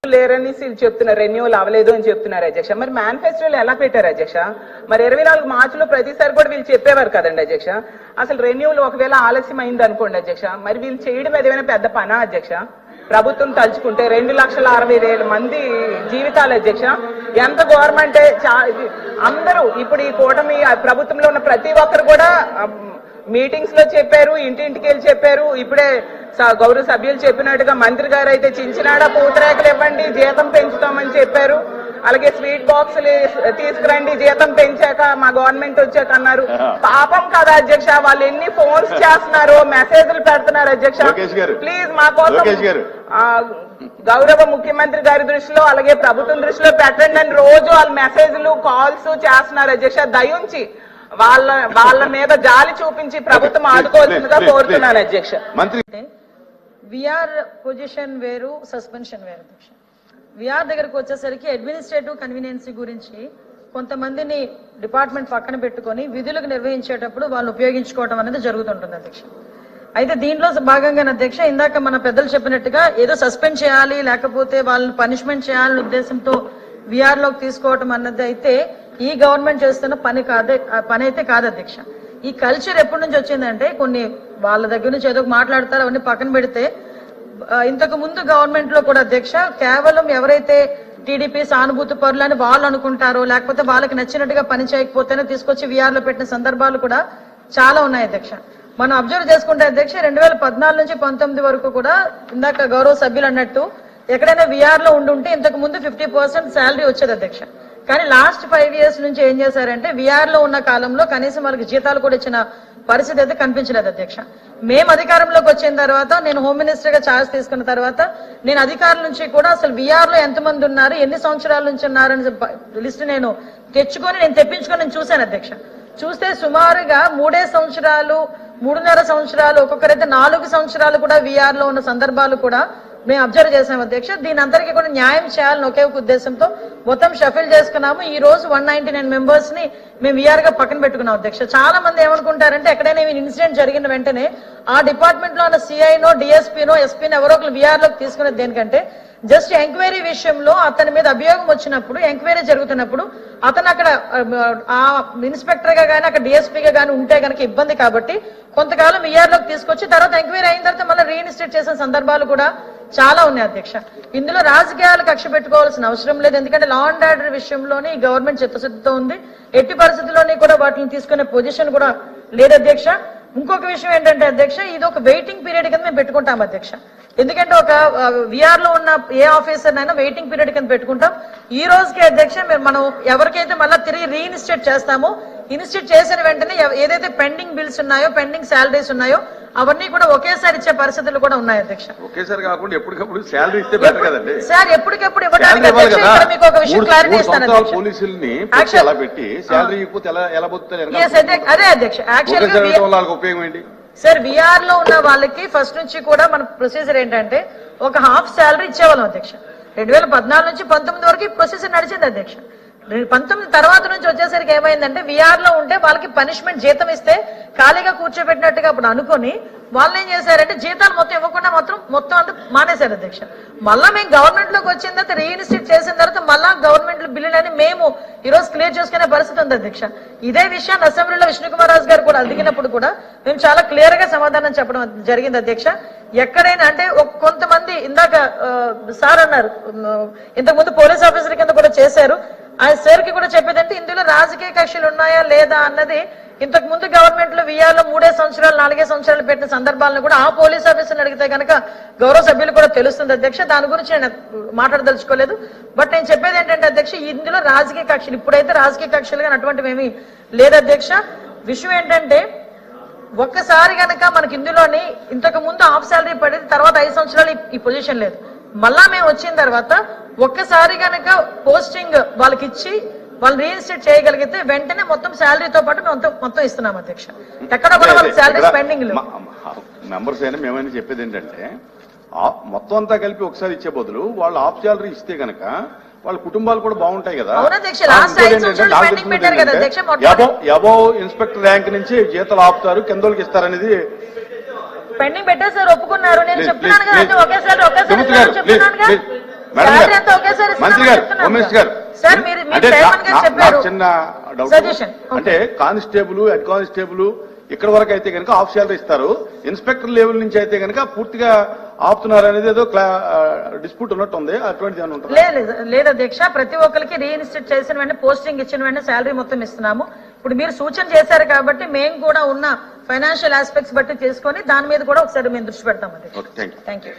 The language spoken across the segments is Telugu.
లేరని చెప్తున్నారు, రెన్యూవల్ అవ్వలేదు అని చెప్తున్నారు అధ్యక్ష. మరి మేనిఫెస్టోలో ఎలా పెట్టారు అధ్యక్ష? మరి 24 మార్చిలో ప్రతిసారి కూడా వీళ్ళు చెప్పేవారు కదండి అధ్యక్ష. అసలు రెన్యూవల్ ఒకవేళ ఆలస్యం అయింది అనుకోండి అధ్యక్ష, మరి వీళ్ళు చేయడం ఏదైనా పెద్ద పనా అధ్యక్ష? ప్రభుత్వం తలుచుకుంటే 2,60,000 మంది జీవితాలు అధ్యక్ష. ఎంత గవర్నమెంట్ అందరూ ఇప్పుడు ఈ కూటమి ప్రభుత్వంలో ఉన్న ప్రతి ఒక్కరు కూడా మీటింగ్స్ లో చెప్పారు, ఇంటింటికి వెళ్ళి చెప్పారు. ఇప్పుడే గౌరవ సభ్యులు చెప్పినట్టుగా మంత్రి గారు అయితే చించినాడ పూతరేకలు ఇవ్వండి, జీతం పెంచుతామని చెప్పారు. అలాగే స్వీట్ బాక్సులు తీసుకురండి, జీతం పెంచాక మా గవర్నమెంట్ వచ్చాక అన్నారు. పాపం కదా అధ్యక్ష, వాళ్ళు ఎన్ని ఫోన్స్ చేస్తున్నారు, మెసేజ్లు పెడుతున్నారు అధ్యక్ష. ప్లీజ్ మా కోసం గౌరవ ముఖ్యమంత్రి గారి దృష్టిలో అలాగే ప్రభుత్వం దృష్టిలో పెట్టండి అని రోజు వాళ్ళు మెసేజ్లు కాల్స్ చేస్తున్నారు అధ్యక్ష. దయించి వాళ్ళ మీద జాలి చూపించి ప్రభుత్వం ఆదుకోవాల్సిందిగా కోరుతున్నాను అధ్యక్ష. విఆర్ పొజిషన్ వేరు, సస్పెన్షన్ వేరు అధ్యక్ష. విఆర్ దగ్గరకు వచ్చేసరికి అడ్మినిస్ట్రేటివ్ కన్వీనియన్సీ గురించి కొంతమందిని డిపార్ట్మెంట్ పక్కన పెట్టుకుని విధులకు నిర్వహించేటప్పుడు వాళ్ళు ఉపయోగించుకోవడం అనేది జరుగుతుంటుంది అధ్యక్ష. అయితే దీంట్లో భాగంగా అధ్యక్ష ఇందాక మన పెద్దలు చెప్పినట్టుగా ఏదో సస్పెండ్ చేయాలి లేకపోతే వాళ్ళని పనిష్మెంట్ చేయాలనే ఉద్దేశంతో విఆర్ లోకి తీసుకోవటం అన్నది అయితే ఈ గవర్నమెంట్ చేస్తున్న పని అయితే కాదు అధ్యక్ష. ఈ కల్చర్ ఎప్పటి నుంచి వచ్చిందంటే కొన్ని వాళ్ళ దగ్గర నుంచి ఏదో మాట్లాడతారు, అవన్నీ పక్కన పెడితే ఇంతకు ముందు గవర్నమెంట్ లో కూడా అధ్యక్ష కేవలం ఎవరైతే టీడీపీ సానుభూతి పరులని వాళ్ళు అనుకుంటారో లేకపోతే వాళ్ళకి నచ్చినట్టుగా పని చేయకపోతేనే తీసుకొచ్చి విఆర్ లో పెట్టిన సందర్భాలు కూడా చాలా ఉన్నాయి అధ్యక్ష. మనం అబ్జర్వ్ చేసుకుంటే అధ్యక్ష 2014 నుంచి 19 వరకు కూడా ఇందాక గౌరవ సభ్యులు అన్నట్టు ఎక్కడైనా విఆర్ లో ఉండుంటే ఇంతకు ముందు 50% శాలరీ వచ్చేది అధ్యక్ష. కానీ లాస్ట్ 5 years నుంచి ఏం చేశారంటే విఆర్ లో ఉన్న కాలంలో కనీసం వాళ్ళకి జీతాలు కూడా ఇచ్చిన పరిస్థితి అయితే కనిపించలేదు అధ్యక్ష. మేము అధికారంలోకి వచ్చిన తర్వాత నేను హోమ్ మినిస్టర్ గా ఛార్జ్ తీసుకున్న తర్వాత నేను అధికారుల నుంచి కూడా అసలు విఆర్ లో ఎంతమంది ఉన్నారు, ఎన్ని సంవత్సరాల నుంచి ఉన్నారని లిస్ట్ నేను తెప్పించుకొని నేను చూశాను అధ్యక్ష. చూస్తే సుమారుగా 3 సంవత్సరాలు 3.5 సంవత్సరాలు ఒక్కొక్కరైతే 4 సంవత్సరాలు కూడా విఆర్ లో ఉన్న సందర్భాలు కూడా మేము అబ్జర్వ్ చేసాం అధ్యక్ష. దీని అందరికీ కూడా న్యాయం చేయాలని ఒకే ఒక ఉద్దేశంతో మొత్తం షఫిల్ చేసుకున్నాము. ఈ రోజు 199 మెంబర్స్ ని మేము విఆర్ గా పక్కన పెట్టుకున్నాం అధ్యక్ష. చాలా మంది ఏమనుకుంటారంటే ఎక్కడైనా ఇన్సిడెంట్ జరిగిన వెంటనే ఆ డిపార్ట్మెంట్ లో ఉన్న సిఐనో డిఎస్పీనో ఎస్పీనో ఎవరో ఒకరు విఆర్ లోకి తీసుకునేది దేనికంటే జస్ట్ ఎంక్వైరీ విషయంలో అతని మీద అభియోగం వచ్చినప్పుడు ఎంక్వైరీ జరుగుతున్నప్పుడు అతను అక్కడ ఆ ఇన్స్పెక్టర్ గా గానీ అక్కడ డిఎస్పీగా గానీ ఉంటే గనక ఇబ్బంది కాబట్టి కొంతకాలం విఆర్ లోకి తీసుకొచ్చి తర్వాత ఎంక్వైరీ అయిన తర్వాత మళ్ళీ రీఇన్స్టేట్ చేసిన సందర్భాలు కూడా చాలా ఉన్నాయి అధ్యక్ష. ఇందులో రాజకీయాలు కక్ష పెట్టుకోవాల్సిన అవసరం లేదు, ఎందుకంటే లా అండ్ ఆర్డర్ విషయంలోనే ఈ గవర్నమెంట్ చిత్తశుద్ధితో ఉంది. ఎట్టి పరిస్థితుల్లోని కూడా వాటిని తీసుకునే పొజిషన్ కూడా లేదు అధ్యక్ష. ఇంకొక విషయం ఏంటంటే అధ్యక్ష ఇది ఒక వెయిటింగ్ పీరియడ్ కింద మేము పెట్టుకుంటాం అధ్యక్ష. ఎందుకంటే ఒక విఆర్ లో ఉన్న ఏ ఆఫీసర్ అయినా వెయిటింగ్ పీరియడ్ కింద పెట్టుకుంటాం. ఈ రోజుకి అధ్యక్ష మనం ఎవరికైతే మళ్ళీ తిరిగి రీఇన్స్టేట్ చేస్తామో ఇన్స్టిట్యూట్ చేసిన వెంటనే ఏదైతే పెండింగ్ బిల్స్ ఉన్నాయో పెండింగ్ శాలరీస్ ఉన్నాయో అవన్నీ కూడా ఒకేసారి ఇచ్చే పరిస్థితులు కూడా ఉన్నాయి అధ్యక్ష. ఒకేసారి కాకుండా ఎప్పటికప్పుడు శాలరీ ఇస్తే బెటర్ కదండి సార్. ఎప్పటికప్పుడు ఇవ్వడానికి మీకు ఒక విషయం క్లారిటీ ఇస్తాను. పోలీసుల్ని అలా పెట్టి శాలరీ ఇవ్వకపోతే ఎలా బతుకుతారు? అదే అధ్యక్ష యాక్చువల్గా ఉపయోగం ఏంటి సార్? విఆర్ లో ఉన్న వాళ్ళకి ఫస్ట్ నుంచి కూడా మన ప్రొసీజర్ ఏంటంటే ఒక హాఫ్ శాలరీ ఇచ్చేవాళ్ళం అధ్యక్ష. 2014 నుంచి 19 వరకు ఈ ప్రొసీజర్ నడిచింది అధ్యక్ష. 19 తర్వాత నుంచి వచ్చేసరికి ఏమైందంటే విఆర్ లో ఉంటే వాళ్ళకి పనిష్మెంట్ జీతం ఇస్తే ఖాళీగా కూర్చోబెట్టినట్టుగా అప్పుడు అనుకుని వాళ్ళు ఏం చేశారంటే జీతాలు మొత్తం ఇవ్వకుండా మొత్తం అంతా మానేశారు అధ్యక్ష. మళ్ళా మేము గవర్నమెంట్ లోకి వచ్చిన తర్వాత రీఇన్స్టిట్యూట్ చేసిన తర్వాత మళ్ళా గవర్నమెంట్ బిల్లులని మేము ఈ రోజు క్లియర్ చేసుకునే పరిస్థితి ఉంది అధ్యక్ష. ఇదే విషయాన్ని అసెంబ్లీలో విష్ణుకుమార్ రాజు గారు కూడా అడిగినప్పుడు కూడా మేము చాలా క్లియర్ గా సమాధానం చెప్పడం జరిగింది అధ్యక్ష. ఎక్కడైనా అంటే కొంతమంది ఇందాక సార్ అన్నారు ఇంతకుముందు పోలీస్ ఆఫీసర్ కింద కూడా చేశారు. ఆ సార్ కి కూడా చెప్పేదంటే ఇందులో రాజకీయ కక్షలు ఉన్నాయా లేదా అన్నది ఇంతకు ముందు గవర్నమెంట్ లో విఆర్ లో 3 సంవత్సరాలు 4 సంవత్సరాలు పెట్టిన సందర్భాలను కూడా ఆ పోలీస్ ఆఫీసర్ని అడిగితే కనుక గౌరవ సభ్యులు కూడా తెలుస్తుంది అధ్యక్ష. దాని గురించి నేను మాట్లాడదలుచుకోలేదు. బట్ నేను చెప్పేది ఏంటంటే అధ్యక్ష ఇందులో రాజకీయ కక్షలు ఇప్పుడైతే రాజకీయ కక్షలుగా అటువంటివి ఏమీ లేదు అధ్యక్ష. విషయం ఏంటంటే ఒక్కసారి గనక మనకి ఇందులోని ఇంతకు ముందు హాఫ్ శాలరీ పడేది తర్వాత 5 సంవత్సరాలు ఈ పొజిషన్ లేదు. మళ్ళా మేము వచ్చిన తర్వాత ఒక్కసారి గనక పోస్టింగ్ వాళ్ళకి ఇచ్చి వాళ్ళు రీఇన్స్టేట్ చేయగలిగితే వెంటనే మొత్తం శాలరీతో పాటు మొత్తం ఇస్తున్నాం అధ్యక్ష. ఎక్కడ కూడా వాళ్ళకి శాలరీ స్పెండింగ్ మెంబర్స్ అయినా మేమైనా చెప్పేది ఏంటంటే మొత్తం అంతా కలిపి ఒకసారి ఇచ్చే బదులు వాళ్ళు హాఫ్ శాలరీ ఇస్తే గనక వాళ్ళ కుటుంబాలు కూడా బాగుంటాయి కదా. అబౌవ్ ఇన్స్పెక్టర్ ర్యాంక్ నుంచి జీతాలు ఆపుతారు, కిందోళ్ళకి ఇస్తారనేది పెండింగ్ పెట్టారు సార్, ఒప్పుకున్నారు. నేను చెప్తున్నాను కదా ఒకేసారి చెప్తున్నాను. మేడం శాలరీ గారు, అంతా ఒకేసారి మంత్రి గారు, హోమ్ మినిస్టర్ గారు, సార్ మీరు అంటే చైర్మన్ గారు చెప్పారు చిన్న డౌట్. సజెషన్ అంటే కానిస్టేబుల్, హెడ్ కానిస్టేబుల్ ఇక్కడ వరకు అయితే కనుక హాఫ్ శాలరీ ఇస్తారు, ఇన్స్పెక్టర్ లెవెల్ నుంచి అయితే కనుక పూర్తిగా ఆపుతున్నారు అనేది ఏదో డిస్ప్యూట్ ఉన్నట్టు ఉంది. అటువంటిది ఏమైనా ఉంటుంది? లేదు అధ్యక్ష, ప్రతి ఒక్కరికి రీఇన్స్టిట్యూట్ చేసిన వెంటనే పోస్టింగ్ ఇచ్చిన వెంటనే శాలరీ మొత్తం ఇస్తున్నాము. ఇప్పుడు మీరు సూచన చేశారు కాబట్టి మేము కూడా ఉన్న ఫైనాన్షియల్ ఆస్పెక్ట్స్ బట్టి చేసుకొని దాని మీద కూడా ఒకసారి మేము దృష్టి పెడతాం అధ్యక్ష. Thank you.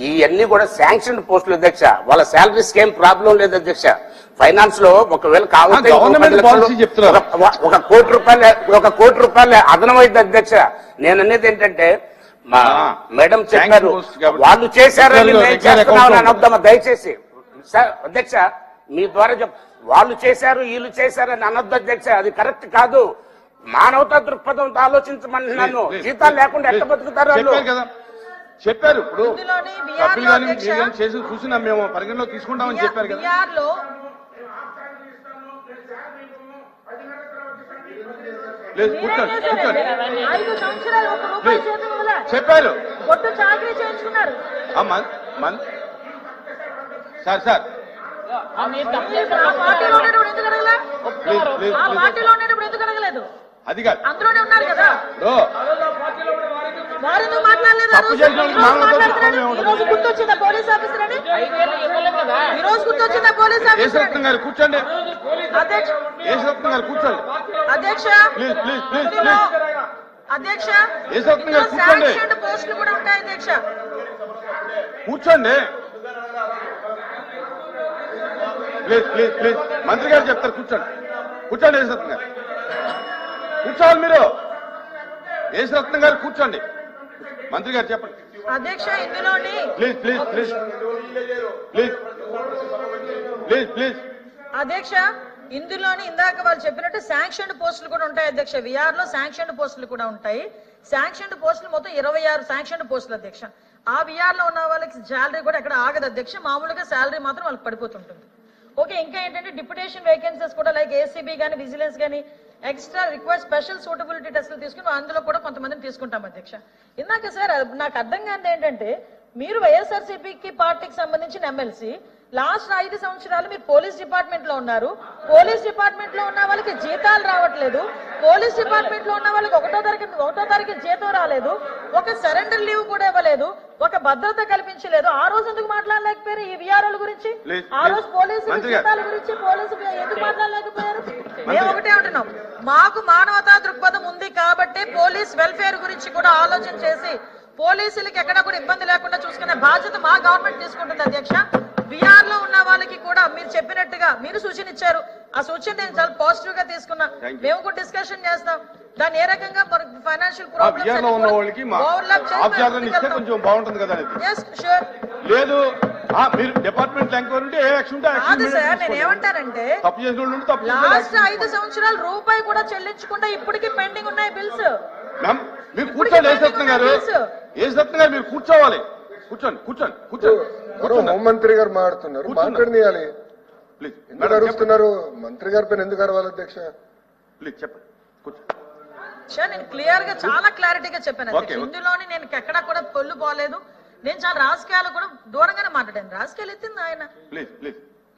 ఇవన్నీ కూడా శాంక్షన్ పోస్టులు అధ్యక్ష. వాళ్ళ శాలరీస్ ఏం ప్రాబ్లం లేదు అధ్యక్ష. ఫైనాన్స్ లో ఒకవేళ కావాలి ఒక కోటి రూపాయలు అదనమైంది అధ్యక్ష. నేను అనేది ఏంటంటే మా మేడం చెప్పారు వాళ్ళు చేశారని మేము చేస్తున్నామని అనొద్దామా దయచేసి. సార్ అధ్యక్ష మీ ద్వారా వాళ్ళు చేశారు వీళ్ళు చేశారని అనొద్దు అధ్యక్ష, అది కరెక్ట్ కాదు. మానవతా దృక్పథంతో ఆలోచించమంటున్నాను. జీతాలు లేకుండా ఎట్ట బతుకుతారు వాళ్ళు? చెప్పారు. ఇప్పుడు సభ్యులు కానీ చేసి చూసినా మేము పరిగణలో తీసుకుంటామని చెప్పారు కదా. లేదు కూర్చోండి కూర్చోండి చెప్పారు. సార్ సార్ అది కాదు, అందులోనే ఉన్నారు కదా, వారితో తప్పు చేసిన మాట్లాడలేదు. గుర్తొచ్చిందా పోలీస్ ఆఫీసర్ అని? ఈ రోజు గుర్తొచ్చిందా పోలీస్ ఆఫీసర్ గారు? కూర్చోండి అధ్యక్ష. గారు కూర్చోండి అధ్యక్ష ప్లీజ్ ప్లీజ్ ప్లీజ్ అధ్యక్ష కూర్చోండి. పోస్టులు కూడా ఉంటాయి అధ్యక్ష. కూర్చోండి ప్లీజ్ ప్లీజ్ ప్లీజ్. మంత్రి గారు చెప్తారు. కూర్చోండి కూర్చోండి. యేసరత్నం గారు కూర్చోవాలి. మీరు యేసరత్నం గారు కూర్చోండి. మంత్రి గారు చెప్పండి. అధ్యక్ష ఇందులోని please please please please please please. అధ్యక్ష ఇందులోని ఇందాక వాళ్ళు చెప్పినట్టు శాంక్షన్ పోస్టులు కూడా ఉంటాయి అధ్యక్ష. విఆర్ లో శాంక్షన్ పోస్టులు కూడా ఉంటాయి. శాంక్షన్ పోస్టులు మొత్తం 26 శాంక్షన్ పోస్టులు అధ్యక్ష. ఆ విఆర్ లో ఉన్న వాళ్ళకి శాలరీ కూడా ఎక్కడ ఆగదు అధ్యక్ష. మామూలుగా శాలరీ మాత్రం వాళ్ళకి పడిపోతుంటుంది. ఓకే, ఇంకా ఏంటంటే డిప్యుటేషన్ వేకెన్సీస్ కూడా లైక్ ఏసీబీ కానీ విజిలెన్స్ కానీ ఎక్స్ట్రా రిక్వెస్ట్ స్పెషల్ సూటబిలిటీ టెస్టులు తీసుకుని అందులో కూడా కొంతమందిని తీసుకుంటాం అధ్యక్ష. ఇందాక సార్ నాకు అర్థం కానిది ఏంటంటే మీరు వైఎస్ఆర్సీపీకి పార్టీకి సంబంధించిన ఎమ్మెల్సీ లాస్ట్ 5 సంవత్సరాలు మీరు పోలీస్ డిపార్ట్మెంట్ లో ఉన్నారు. పోలీస్ డిపార్ట్మెంట్ లో ఉన్న వాళ్ళకి జీతాలు రావట్లేదు. పోలీస్ డిపార్ట్మెంట్ లో ఉన్న వాళ్ళకి ఒకటో తారీఖు జీతం రాలేదు. ఒక సరెండర్ లీవ్ కూడా ఇవ్వలేదు. ఒక భద్రత కల్పించలేదు. ఆ రోజు ఎందుకు మాట్లాడలేకపోయారు ఈ విఆర్ఓల గురించి? ఆ రోజు పోలీసు జీతాల గురించి పోలీసు ఎందుకు మాట్లాడలేకపోయారు? మేము ఒకటే అంటున్నాం, మాకు మానవతా దృక్పథం ఉంది కాబట్టి పోలీస్ వెల్ఫేర్ గురించి కూడా ఆలోచన చేసి పోలీసులకి ఎక్కడా కూడా ఇబ్బంది లేకుండా చూసుకునే బాధ్యత మా గవర్నమెంట్ తీసుకుంటుంది అధ్యక్ష. బీఆర్ లో ఉన్న వాళ్ళకి కూడా మీరు చెప్పినట్టుగా మీరు సూచన ఇచ్చారు. ఆ సూచన నేను చాలా పాజిటివ్ గా తీసుకున్నా. మేము కూడా డిస్కషన్ చేస్తాం. దాన్ని ఏ రకంగా మనకి ఫైనాన్షియల్ ప్రాబ్లమ్స్ లేదు. మీరు డిపార్ట్మెంట్ ఎంక్వైరీ ఏ యాక్షన్ కాదు సార్. నేను ఏమంటానంటే లాస్ట్ 5 సంవత్సరాలు రూపాయి కూడా చెల్లించకుండా ఇప్పటికీ పెండింగ్ ఉన్నాయి బిల్స్. మీరు కూర్చోండి. యేసరత్నం గారు మీరు కూర్చోవాలి. కూర్చోండి కూర్చోండి కూర్చోండి. హోంమంత్రి గారు మాట్లాడుతున్నారు, మాట్లాడనియాలి. ఎందుకు అరుస్తున్నారు? మంత్రి గారి పైన ఎందుకు అరవాలి అధ్యక్ష? ప్లీజ్ చెప్పండి. నేను క్లియర్ గా చాలా క్లారిటీగా చెప్పాను. ఇందులోని నేను ఎక్కడా కూడా పొల్లు పోలేదు. నేను చాలా రాజకీయాలు కూడా దూరంగానే మాట్లాడాను. రాజకీయాలు ఎత్తింది ఆయన.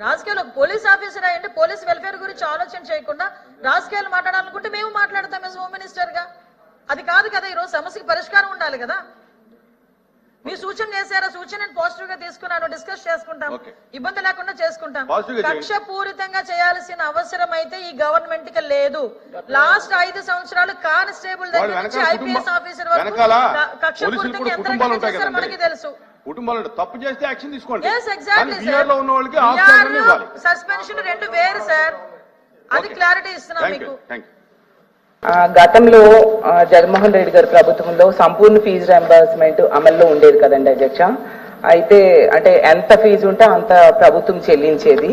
రాజకీయాలు ఒక పోలీస్ ఆఫీసర్ అయ్యండి పోలీస్ వెల్ఫేర్ గురించి ఆలోచన చేయకుండా రాజకీయాలు మాట్లాడాలనుకుంటే మేము మాట్లాడతాం యాజ్ హోమ్ మినిస్టర్ గా. అది కాదు కదా. ఈ రోజు సమస్యకి పరిష్కారం ఉండాలి కదా. మీ సూచన చేశారా? సూచన నేను పాజిటివ్ గా తీసుకున్నాను. డిస్కస్ చేసుకుంటాం, ఇబ్బంది లేకుండా చేసుకుంటాం. కక్ష పూరితంగా చేయాల్సిన అవసరం అయితే ఈ గవర్నమెంట్ కి లేదు. లాస్ట్ 5 సంవత్సరాలు కానిస్టేబుల్ దగ్గర నుంచి ఐపీఎస్ ఆఫీసర్ వరకు కక్ష పూరితంగా ఎంత చేశారో మనకి తెలుసు. కుటుంబాలు తప్పు చేస్తే యాక్షన్ తీసుకోండి. సస్పెన్షన్ 2 వేరు సార్. అది క్లారిటీ ఇస్తున్నాం మీకు. గతంలో జగన్మోహన్ రెడ్డి గారి ప్రభుత్వంలో సంపూర్ణ ఫీజు రియంబర్స్మెంట్ అమల్లో ఉండేది కదండి అధ్యక్ష. అయితే అంటే ఎంత ఫీజు ఉంటే అంత ప్రభుత్వం చెల్లించేది.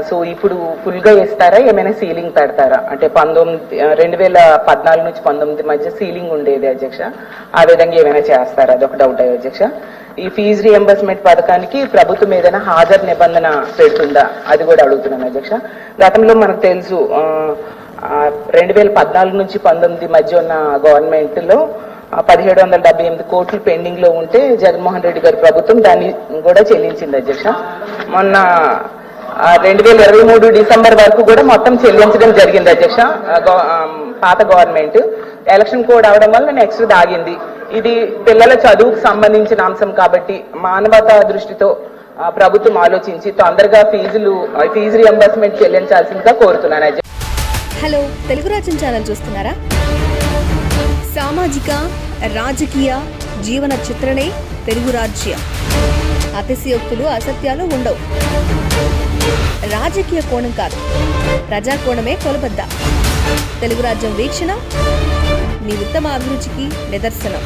సో ఇప్పుడు ఫుల్ గా ఇస్తారా, ఏమైనా సీలింగ్ పెడతారా? అంటే 2014 నుంచి 19 మధ్య సీలింగ్ ఉండేది అధ్యక్ష. ఆ విధంగా ఏమైనా చేస్తారా? అదొక డౌట్ అధ్యక్ష. ఈ ఫీజు రియంబర్స్మెంట్ పథకానికి ప్రభుత్వం ఏదైనా హాజరు నిబంధన పెడుతుందా? అది కూడా అడుగుతున్నాను అధ్యక్ష. గతంలో మనకు తెలుసు 2014 నుంచి 19 మధ్య ఉన్న గవర్నమెంట్ లో 1778 కోట్లు పెండింగ్ లో ఉంటే జగన్మోహన్ రెడ్డి గారి ప్రభుత్వం దాన్ని కూడా చెల్లించింది అధ్యక్ష. మొన్న 2023 డిసెంబర్ వరకు కూడా మొత్తం చెల్లించడం జరిగింది అధ్యక్ష. పాత గవర్నమెంట్ ఎలక్షన్ కోడ్ అవడం వల్ల నెక్స్ట్ దాగింది. ఇది పిల్లల చదువుకు సంబంధించిన అంశం కాబట్టి మానవతా దృష్టితో ప్రభుత్వం ఆలోచించి తొందరగా ఫీజు రియంబర్స్మెంట్ చెల్లించాల్సిందిగా కోరుతున్నాను అధ్యక్ష. హలో, తెలుగు రాజ్యం ఛానల్ చూస్తున్నారా? సామాజిక రాజకీయ జీవన చిత్రణే తెలుగు రాజ్యం. అతిశయోక్తులు అసత్యాలు ఉండవు. రాజకీయ కోణం కాదు, ప్రజా కోణమే కొలబద్ద. తెలుగు రాజ్యం వీక్షణ మీ ఉత్తమ అభిరుచికి నిదర్శనం.